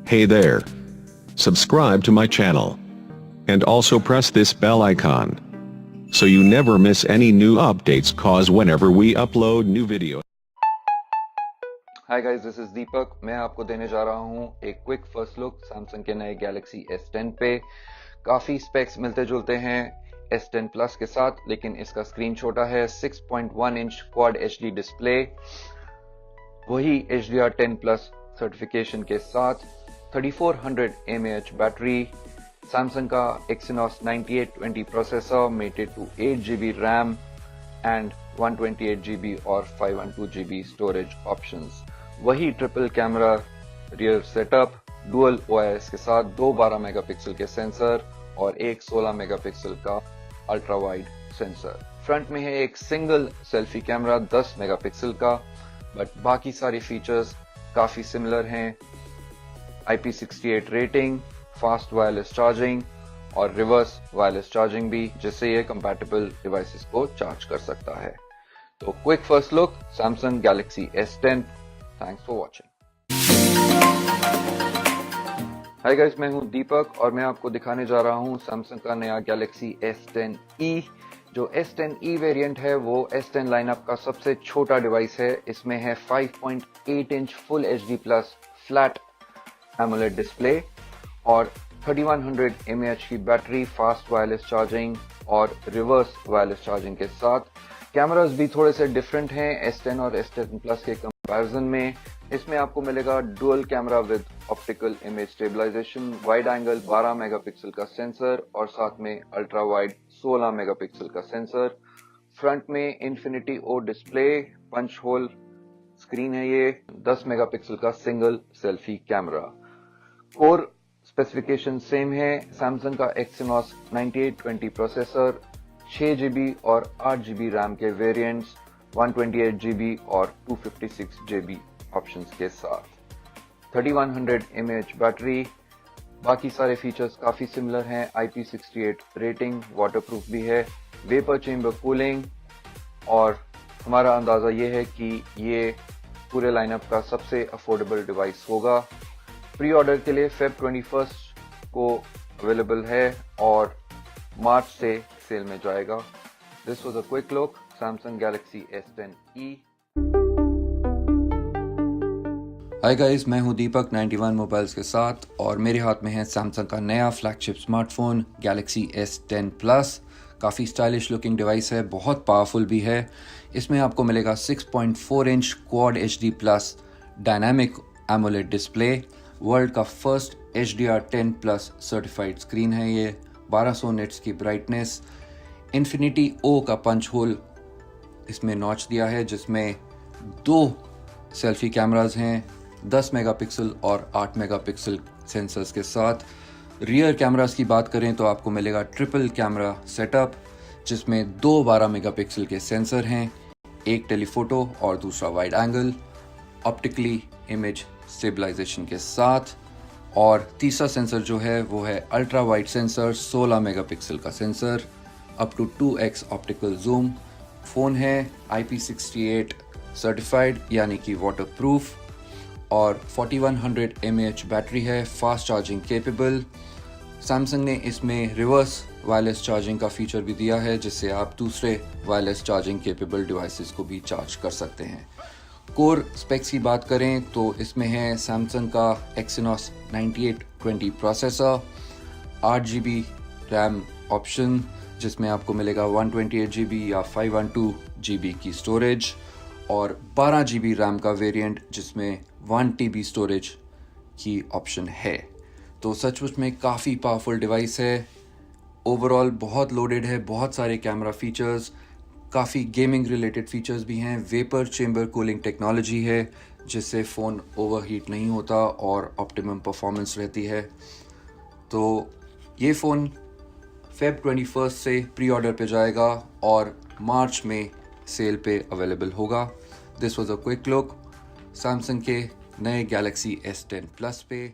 Hey there. Subscribe to my channel. And also press this bell icon. So you never miss any new updates cause whenever we upload new videos. Hi guys, this is Deepak. मैं आपको देने जा रहा हूं एक quick first look Samsung के नए Galaxy S10 पे। काफी स्पेक्स मिलते जुलते हैं S10 प्लस के साथ, लेकिन इसका स्क्रीन छोटा है। 6.1 इंच क्वाड HD डिस्प्ले, वही HDR10 प्लस सर्टिफिकेशन के साथ, 3400 mAh बैटरी, सैमसंग का Exynos 9820 processor mated to 8GB RAM and 128GB और 512GB स्टोरेज ऑप्शंस। वही triple camera rear setup, dual OIS के साथ 2 12 मेगापिक्सल के सेंसर और एक 16 मेगापिक्सल का अल्ट्रा वाइड सेंसर। फ्रंट में है एक सिंगल सेल्फी कैमरा 10 मेगापिक्सल का, बट बाकी सारे फीचर्स काफी सिमिलर हैं। IP68 rating, fast wireless charging और रिवर्स वायरलेस चार्जिंग भी, जिससे ये कंपैटिबल डिवाइसेस को चार्ज कर सकता है। तो quick first look Samsung Galaxy S10। Thanks for watching. Hi guys, मैं हूं दीपक और मैं आपको दिखाने जा रहा हूं सैमसंग का नया गैलेक्सी S10e। जो S10e वेरिएंट है वो S10 लाइनअप का सबसे छोटा डिवाइस है। इसमें है 5.8 inch full HD plus flat AMOLED display और 3100 mAh की बैटरी, फास्ट वायरलेस चार्जिंग और रिवर्स वायरलेस चार्जिंग के साथ। कैमरास भी थोड़े से डिफरेंट हैं S10 और S10 प्लस के कंपैरिजन में। इसमें आपको मिलेगा dual camera with optical image stabilisation, wide angle 12 megapixel का सेंसर और साथ में अल्ट्रा वाइड 16 मेगापिक्सल का सेंसर। फ्रंट में infinity O display, punch hole screen है ये, 10 मेगापिक्सल का single selfie camera. Core specification same है। सैमसंग का Exynos 9820 प्रोसेसर, 6GB और 8GB रैम के वेरिएंट्स, 128GB और 256GB ऑप्शंस के साथ, 3100 mAh बैटरी। बाकी सारे फीचर्स काफी सिमिलर हैं। IP68 रेटिंग, वाटरप्रूफ भी है, वेपर चेंबर कूलिंग, और हमारा अंदाजा ये है कि ये पूरे लाइनअप का सबसे अफोर्डेबल डिवाइस होगा। प्री ऑर्डर के लिए Feb 21 को अवेलेबल है और मार्च से सेल में जाएगा। This was a quick look Samsung Galaxy S10e। Hi guys, मैं हूं दीपक 91 मोबाइल्स के साथ और मेरे हाथ में है सैमसंग का नया flagship smartphone Galaxy S10 plus. काफ़ी स्टाइलिश लुकिंग डिवाइस है, बहुत पावरफुल भी है। इसमें आपको मिलेगा 6.4 inch quad HD plus dynamic AMOLED display, world का first HDR10 plus certified screen है ये, 1200 निट्स की ब्राइटनेस, इन्फिनिटी ओ का पंच होल इसमें नॉच दिया है, जिसमें 2 सेल्फी कैमरास हैं, 10 मेगापिक्सल और 8 मेगापिक्सल सेंसर्स के साथ। रियर कैमरास की बात करें तो आपको मिलेगा ट्रिपल कैमरा सेटअप, जिसमें 2 12 मेगापिक्सल के सेंसर हैं, एक टेलीफोटो और दूसरा wide angle, optically image stabilisation के साथ। और तीसरा सेंसर जो है वो है अल्ट्रा वाइड सेंसर, 16 मेगापिक्सल का sensor, up to 2x optical zoom. Phone है IP68 सर्टिफाइड यानी कि वाटरप्रूफ, और 4100 mAh बैटरी है, फास्ट चार्जिंग केपेबल। सैमसंग ने इसमें रिवर्स वायरलेस चार्जिंग का फीचर भी दिया है, जिससे आप दूसरे वायरलेस चार्जिंग केपेबल डिवाइसेस को भी चार्ज कर सकते हैं। कोर स्पेक्स की बात करें तो इसमें है सैमसंग का Exynos 9820 processor, 8GB RAM option, जिसमें आपको मिलेगा 128GB या 512GB की स्टोरेज, और 12GB रैम का वेरिएंट जिसमें 1TB स्टोरेज की ऑप्शन है। तो सचमुच में काफ़ी पावरफुल डिवाइस है। ओवरऑल बहुत लोडेड है, बहुत सारे कैमरा फीचर्स, काफ़ी गेमिंग रिलेटेड फीचर्स भी हैं। वेपर चेंबर कूलिंग टेक्नोलॉजी है, जिससे फ़ोन ओवरहीट नहीं होता और ऑप्टिमम परफॉर्मेंस रहती है। तो ये फ़ोन Feb 21 से प्री ऑर्डर पे जाएगा और मार्च में सेल पे अवेलेबल होगा। This was a quick look Samsung के नए गैलेक्सी S10 प्लस पे।